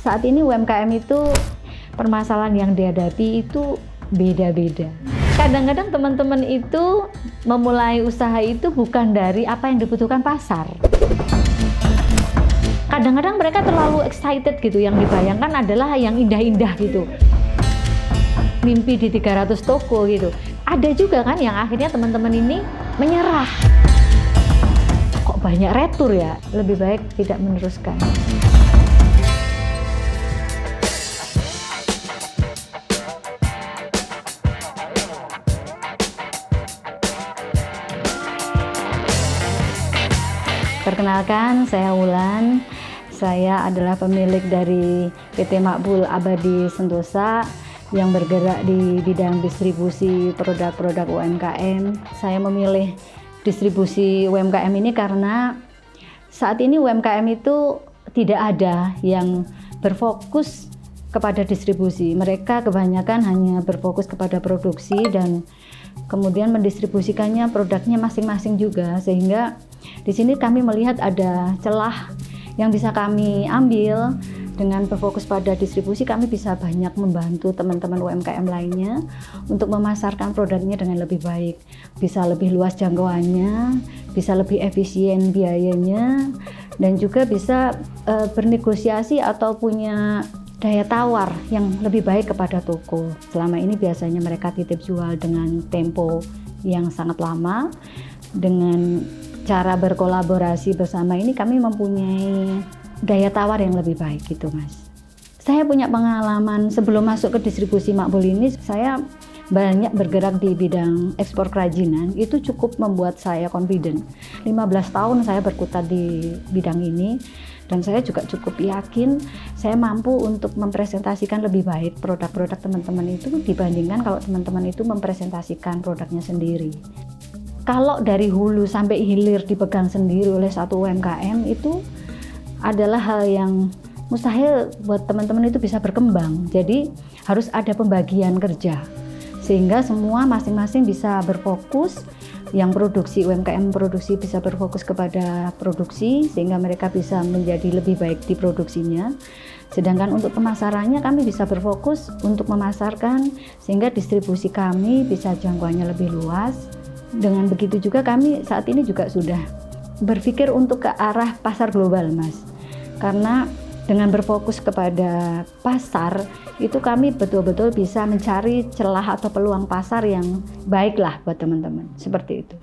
Saat ini UMKM itu permasalahan yang dihadapi itu beda-beda. Kadang-kadang teman-teman itu memulai usaha itu bukan dari apa yang dibutuhkan pasar. Kadang-kadang mereka terlalu excited gitu, yang dibayangkan adalah yang indah-indah gitu. Mimpi di 300 toko gitu. Ada juga kan yang akhirnya teman-teman ini menyerah. Kok banyak retur ya? Lebih baik tidak meneruskan. Perkenalkan, saya Wulan. Saya adalah pemilik dari PT Makbul Abadi Sentosa yang bergerak di bidang distribusi produk-produk UMKM. Saya memilih distribusi UMKM ini karena saat ini UMKM itu tidak ada yang berfokus kepada distribusi. Mereka kebanyakan hanya berfokus kepada produksi dan kemudian mendistribusikannya produknya masing-masing juga, sehingga di sini kami melihat ada celah yang bisa kami ambil. Dengan berfokus pada distribusi, kami bisa banyak membantu teman-teman UMKM lainnya untuk memasarkan produknya dengan lebih baik, bisa lebih luas jangkauannya, bisa lebih efisien biayanya, dan juga bisa bernegosiasi atau punya daya tawar yang lebih baik kepada toko. Selama ini biasanya mereka titip jual dengan tempo yang sangat lama. Dengan cara berkolaborasi bersama ini kami mempunyai daya tawar yang lebih baik gitu, Mas. Saya punya pengalaman sebelum masuk ke distribusi Makbul ini, saya banyak bergerak di bidang ekspor kerajinan. Itu cukup membuat saya confident. 15 tahun saya berkutat di bidang ini dan saya juga cukup yakin saya mampu untuk mempresentasikan lebih baik produk-produk teman-teman itu dibandingkan kalau teman-teman itu mempresentasikan produknya sendiri. Kalau dari hulu sampai hilir dipegang sendiri oleh satu UMKM itu adalah hal yang mustahil buat teman-teman itu bisa berkembang. Jadi harus ada pembagian kerja sehingga semua masing-masing bisa berfokus. Yang produksi UMKM produksi bisa berfokus kepada produksi sehingga mereka bisa menjadi lebih baik di produksinya. Sedangkan untuk pemasarannya kami bisa berfokus untuk memasarkan sehingga distribusi kami bisa jangkauannya lebih luas. Dengan begitu juga kami saat ini juga sudah berpikir untuk ke arah pasar global, Mas. Karena dengan berfokus kepada pasar, itu kami betul-betul bisa mencari celah atau peluang pasar yang baiklah buat teman-teman. Seperti itu.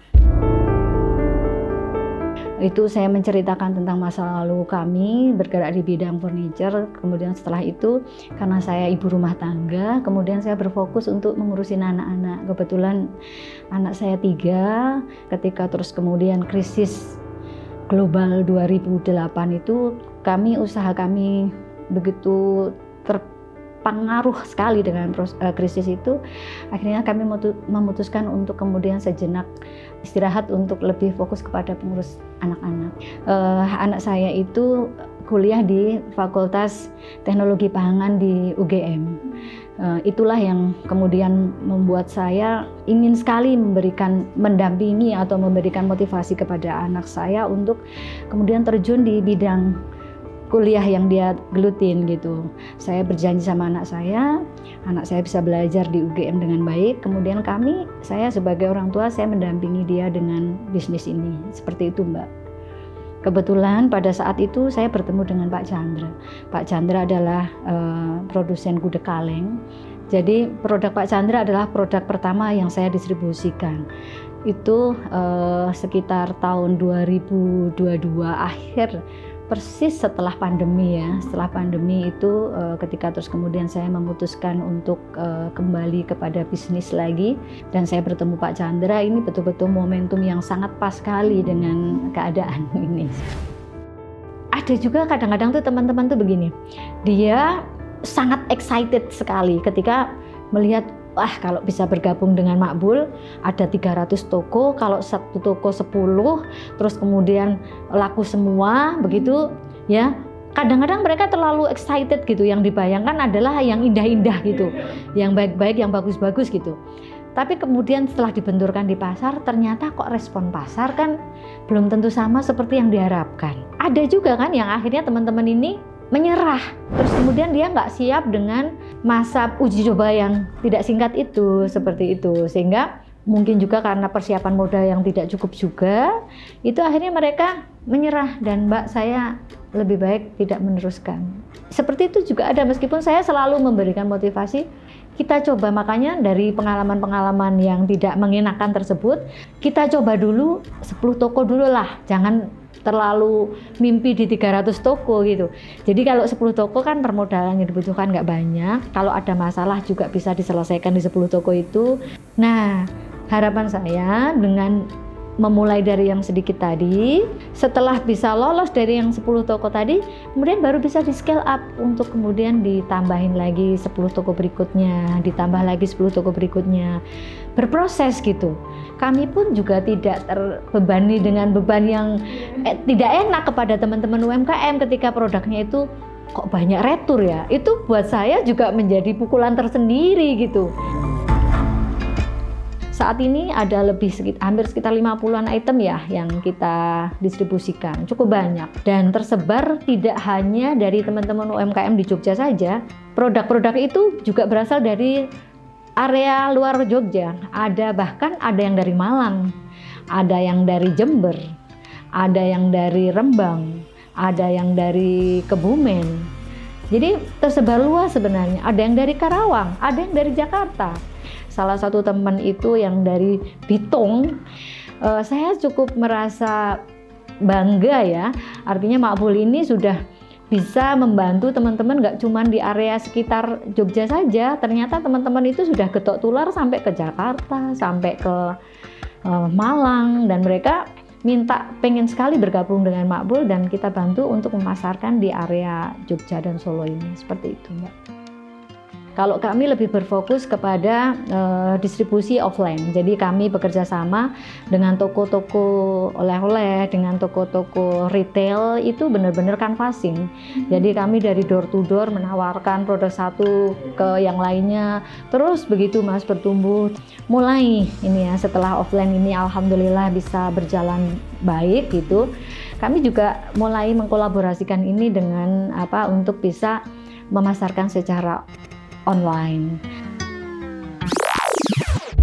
Itu saya menceritakan tentang masa lalu kami bergerak di bidang furniture. Kemudian setelah itu, karena saya ibu rumah tangga, kemudian saya berfokus untuk mengurusin anak-anak. Kebetulan anak saya 3, ketika terus kemudian krisis global 2008 itu usaha kami begitu terpengaruh sekali dengan krisis itu. Akhirnya kami memutuskan untuk kemudian sejenak istirahat untuk lebih fokus kepada pengurus anak-anak. Anak saya itu kuliah di Fakultas Teknologi Pangan di UGM. Itulah yang kemudian membuat saya ingin sekali mendampingi atau memberikan motivasi kepada anak saya untuk kemudian terjun di bidang kuliah yang dia gelutin gitu. Saya berjanji sama anak saya bisa belajar di UGM dengan baik. Kemudian saya sebagai orang tua, saya mendampingi dia dengan bisnis ini. Seperti itu, Mbak. Kebetulan pada saat itu saya bertemu dengan Pak Chandra. Pak Chandra adalah produsen gudeg kaleng. Jadi produk Pak Chandra adalah produk pertama yang saya distribusikan. Itu sekitar tahun 2022 akhir, persis setelah pandemi ya. Setelah pandemi itu ketika terus kemudian saya memutuskan untuk kembali kepada bisnis lagi dan saya bertemu Pak Chandra, ini betul-betul momentum yang sangat pas sekali dengan keadaan ini. Ada juga kadang-kadang tuh teman-teman tuh begini, dia sangat excited sekali ketika melihat, wah kalau bisa bergabung dengan Makbul, ada 300 toko, kalau satu toko 10, terus kemudian laku semua, begitu ya. Kadang-kadang mereka terlalu excited gitu, yang dibayangkan adalah yang indah-indah gitu, yang baik-baik, yang bagus-bagus gitu. Tapi kemudian setelah dibenturkan di pasar, ternyata kok respon pasar kan belum tentu sama seperti yang diharapkan. Ada juga kan yang akhirnya teman-teman ini menyerah. Terus kemudian dia nggak siap dengan masa uji coba yang tidak singkat itu, seperti itu. Sehingga mungkin juga karena persiapan modal yang tidak cukup juga, itu akhirnya mereka menyerah dan Mbak, saya lebih baik tidak meneruskan. Seperti itu juga ada, meskipun saya selalu memberikan motivasi, kita coba. Makanya dari pengalaman-pengalaman yang tidak mengenakan tersebut, kita coba dulu 10 toko dulu lah, jangan terlalu mimpi di 300 toko gitu. Jadi kalau 10 toko kan permodalan yang dibutuhkan nggak banyak, kalau ada masalah juga bisa diselesaikan di 10 toko itu. Nah, harapan saya dengan memulai dari yang sedikit tadi, setelah bisa lolos dari yang 10 toko tadi, kemudian baru bisa di scale up untuk kemudian ditambahin lagi 10 toko berikutnya, ditambah lagi 10 toko berikutnya. Berproses gitu. Kami pun juga tidak terbebani dengan beban yang tidak enak kepada teman-teman UMKM ketika produknya itu kok banyak retur ya. Itu buat saya juga menjadi pukulan tersendiri gitu. Saat ini ada hampir sekitar 50-an item ya yang kita distribusikan, cukup banyak dan tersebar tidak hanya dari teman-teman UMKM di Jogja saja. Produk-produk itu juga berasal dari area luar Jogja, bahkan ada yang dari Malang, ada yang dari Jember, ada yang dari Rembang, ada yang dari Kebumen. Jadi tersebar luas sebenarnya, ada yang dari Karawang, ada yang dari Jakarta. Salah satu teman itu yang dari Bitung, saya cukup merasa bangga ya, artinya Makbul ini sudah bisa membantu teman-teman nggak cuma di area sekitar Jogja saja, ternyata teman-teman itu sudah getok tular sampai ke Jakarta, sampai ke Malang, dan mereka pengen sekali bergabung dengan Makbul dan kita bantu untuk memasarkan di area Jogja dan Solo ini, seperti itu Mbak. Kalau kami lebih berfokus kepada distribusi offline, jadi kami bekerja sama dengan toko-toko oleh-oleh, dengan toko-toko retail, itu benar-benar canvassing. Jadi kami dari door to door menawarkan produk satu ke yang lainnya, terus begitu Mas bertumbuh. Mulai ini ya, setelah offline ini alhamdulillah bisa berjalan baik gitu, kami juga mulai mengkolaborasikan ini dengan untuk bisa memasarkan secara online.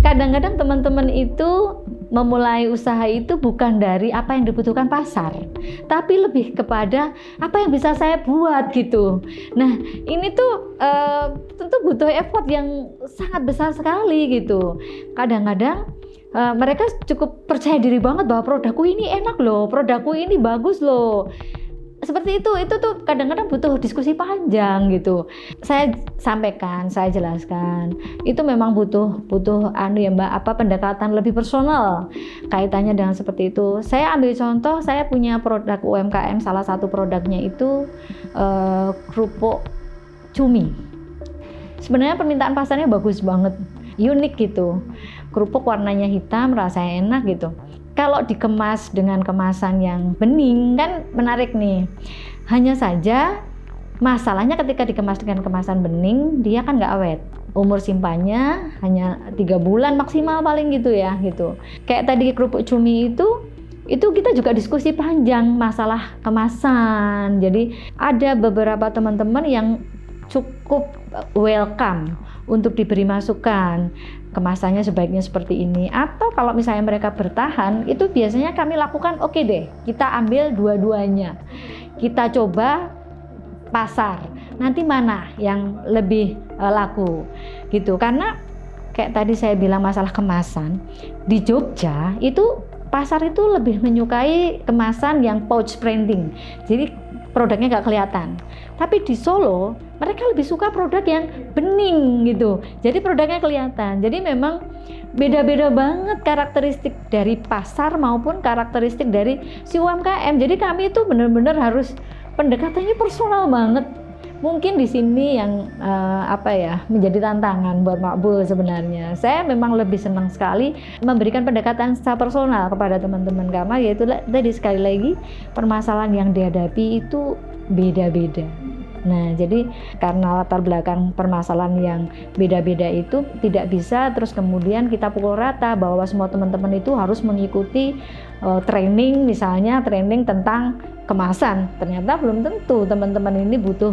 Kadang-kadang teman-teman itu memulai usaha itu bukan dari apa yang dibutuhkan pasar, tapi lebih kepada apa yang bisa saya buat gitu. Nah, ini tuh tentu butuh effort yang sangat besar sekali gitu. Kadang-kadang mereka cukup percaya diri banget bahwa produkku ini enak loh, produkku ini bagus loh. Seperti itu tuh kadang-kadang butuh diskusi panjang gitu. Saya sampaikan, saya jelaskan, itu memang butuh ya Mbak, pendekatan lebih personal kaitannya dengan seperti itu. Saya ambil contoh, saya punya produk UMKM, salah satu produknya itu kerupuk cumi. Sebenarnya permintaan pasarnya bagus banget, unik gitu. Kerupuk warnanya hitam, rasanya enak gitu. Kalau dikemas dengan kemasan yang bening kan menarik nih. Hanya saja masalahnya ketika dikemas dengan kemasan bening, dia kan nggak awet. Umur simpannya hanya 3 bulan maksimal paling gitu ya gitu. Kayak tadi kerupuk cumi itu kita juga diskusi panjang masalah kemasan. Jadi ada beberapa teman-teman yang cukup welcome untuk diberi masukan, kemasannya sebaiknya seperti ini, atau kalau misalnya mereka bertahan, itu biasanya kami lakukan oke deh, kita ambil dua-duanya, kita coba pasar, nanti mana yang lebih laku gitu. Karena kayak tadi saya bilang masalah kemasan, di Jogja itu pasar itu lebih menyukai kemasan yang pouch printing, jadi produknya nggak kelihatan. Tapi di Solo mereka lebih suka produk yang bening gitu, jadi produknya kelihatan. Jadi memang beda-beda banget karakteristik dari pasar maupun karakteristik dari si UMKM. Jadi kami itu benar-benar harus pendekatannya personal banget. Mungkin di sini yang menjadi tantangan buat Makbul sebenarnya. Saya memang lebih senang sekali memberikan pendekatan secara personal kepada teman-teman, karena yaitu tadi sekali lagi permasalahan yang dihadapi itu beda-beda. Nah, jadi karena latar belakang permasalahan yang beda-beda itu tidak bisa terus kemudian kita pukul rata bahwa semua teman-teman itu harus mengikuti training, misalnya training tentang kemasan. Ternyata belum tentu teman-teman ini butuh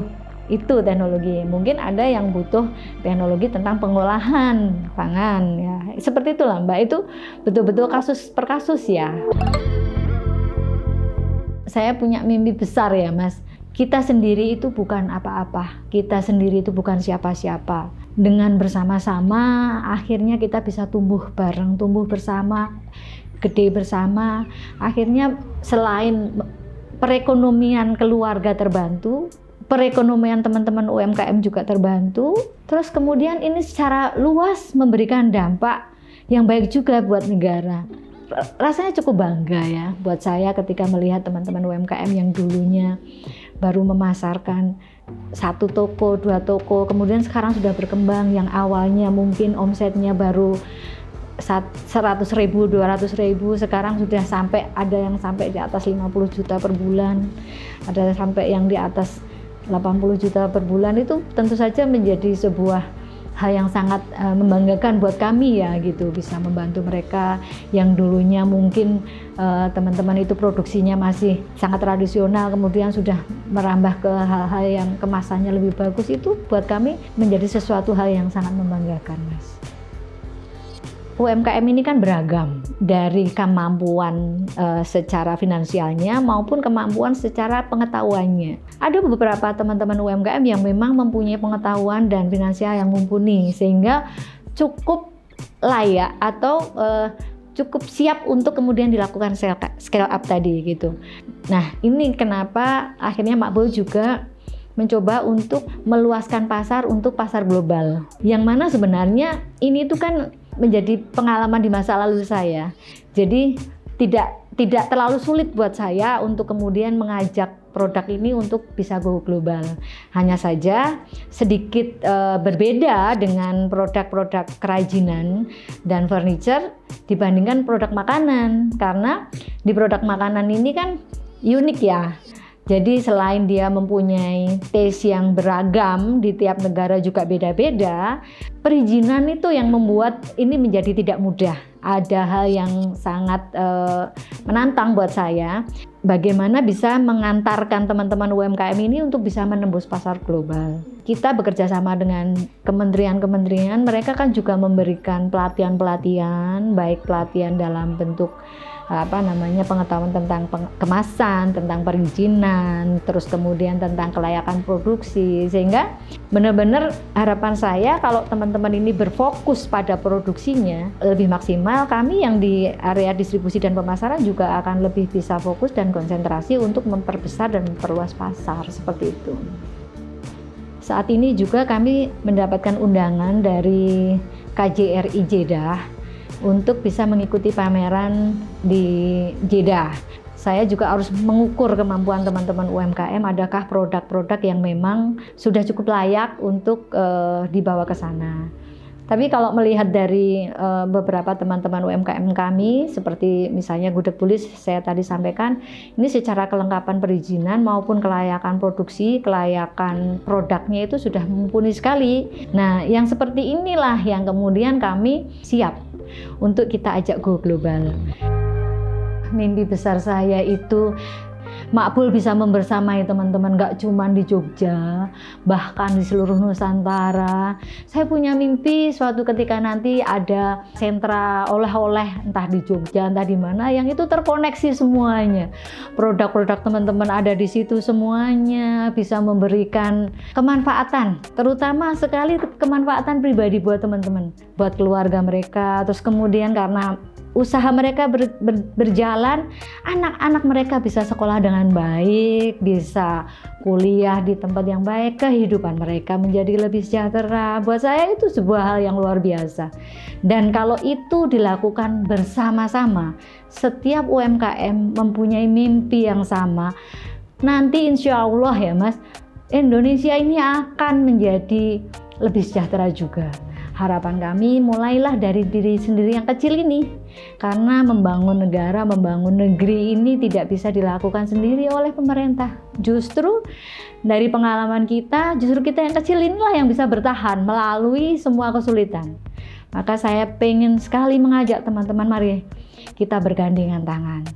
itu teknologi. Mungkin ada yang butuh teknologi tentang pengolahan pangan ya. Seperti itulah Mbak, itu betul-betul kasus per kasus ya. Saya punya mimpi besar ya Mas. Kita sendiri itu bukan apa-apa, kita sendiri itu bukan siapa-siapa. Dengan bersama-sama, akhirnya kita bisa tumbuh bareng, tumbuh bersama, gede bersama. Akhirnya selain perekonomian keluarga terbantu, perekonomian teman-teman UMKM juga terbantu. Terus kemudian ini secara luas memberikan dampak yang baik juga buat negara. Rasanya cukup bangga ya buat saya ketika melihat teman-teman UMKM yang dulunya baru memasarkan 1 toko, 2 toko, kemudian sekarang sudah berkembang, yang awalnya mungkin omsetnya baru 100.000, 200.000, sekarang sudah sampai, ada yang sampai di atas 50 juta per bulan, ada sampai yang di atas 80 juta per bulan. Itu tentu saja menjadi sebuah hal yang sangat membanggakan buat kami ya gitu, bisa membantu mereka yang dulunya mungkin teman-teman itu produksinya masih sangat tradisional, kemudian sudah merambah ke hal-hal yang kemasannya lebih bagus. Itu buat kami menjadi sesuatu hal yang sangat membanggakan Mas. UMKM ini kan beragam, dari kemampuan secara finansialnya maupun kemampuan secara pengetahuannya. Ada beberapa teman-teman UMKM yang memang mempunyai pengetahuan dan finansial yang mumpuni sehingga cukup layak atau cukup siap untuk kemudian dilakukan scale up tadi gitu. Nah, ini kenapa akhirnya Makbul juga mencoba untuk meluaskan pasar untuk pasar global. Yang mana sebenarnya ini tuh kan menjadi pengalaman di masa lalu saya. Jadi tidak terlalu sulit buat saya untuk kemudian mengajak produk ini untuk bisa go global. Hanya saja sedikit berbeda dengan produk-produk kerajinan dan furniture dibandingkan produk makanan. Karena di produk makanan ini kan unik ya. Jadi selain dia mempunyai taste yang beragam, di tiap negara juga beda-beda, perizinan itu yang membuat ini menjadi tidak mudah. Ada hal yang sangat menantang buat saya, bagaimana bisa mengantarkan teman-teman UMKM ini untuk bisa menembus pasar global. Kita bekerja sama dengan kementerian-kementerian, mereka kan juga memberikan pelatihan-pelatihan, baik pelatihan dalam bentuk pengetahuan tentang kemasan, tentang perizinan, terus kemudian tentang kelayakan produksi, sehingga benar-benar harapan saya kalau teman-teman ini berfokus pada produksinya lebih maksimal, kami yang di area distribusi dan pemasaran juga akan lebih bisa fokus dan konsentrasi untuk memperbesar dan memperluas pasar, seperti itu. Saat ini juga kami mendapatkan undangan dari KJRI Jeddah untuk bisa mengikuti pameran di Jeddah. Saya juga harus mengukur kemampuan teman-teman UMKM, adakah produk-produk yang memang sudah cukup layak untuk dibawa ke sana. Tapi kalau melihat dari beberapa teman-teman UMKM kami, seperti misalnya Gudeg Tulis, saya tadi sampaikan, ini secara kelengkapan perizinan maupun kelayakan produksi, kelayakan produknya itu sudah mumpuni sekali. Nah, yang seperti inilah yang kemudian kami siap untuk kita ajak go global. Mimpi besar saya itu Makbul bisa membersamai teman-teman, gak cuma di Jogja, bahkan di seluruh Nusantara. Saya punya mimpi suatu ketika nanti ada sentra oleh-oleh, entah di Jogja, entah di mana, yang itu terkoneksi semuanya. Produk-produk teman-teman ada di situ semuanya, bisa memberikan kemanfaatan, terutama sekali kemanfaatan pribadi buat teman-teman, buat keluarga mereka. Terus kemudian karena usaha mereka berjalan, anak-anak mereka bisa sekolah dengan baik, bisa kuliah di tempat yang baik, kehidupan mereka menjadi lebih sejahtera. Buat saya itu sebuah hal yang luar biasa. Dan kalau itu dilakukan bersama-sama, setiap UMKM mempunyai mimpi yang sama, nanti insya Allah ya Mas, Indonesia ini akan menjadi lebih sejahtera juga. Harapan kami mulailah dari diri sendiri yang kecil ini, karena membangun negara, membangun negeri ini tidak bisa dilakukan sendiri oleh pemerintah. Justru dari pengalaman kita, justru kita yang kecil inilah yang bisa bertahan melalui semua kesulitan. Maka saya pengen sekali mengajak teman-teman, mari kita bergandengan tangan.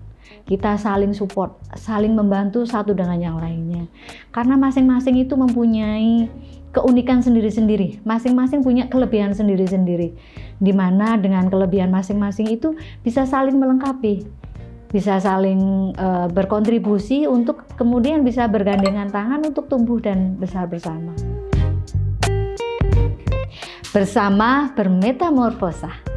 Kita saling support, saling membantu satu dengan yang lainnya. Karena masing-masing itu mempunyai keunikan sendiri-sendiri, masing-masing punya kelebihan sendiri-sendiri, di mana dengan kelebihan masing-masing itu bisa saling melengkapi, bisa saling berkontribusi untuk kemudian bisa bergandengan tangan untuk tumbuh dan besar bersama. Bersama bermetamorfosa.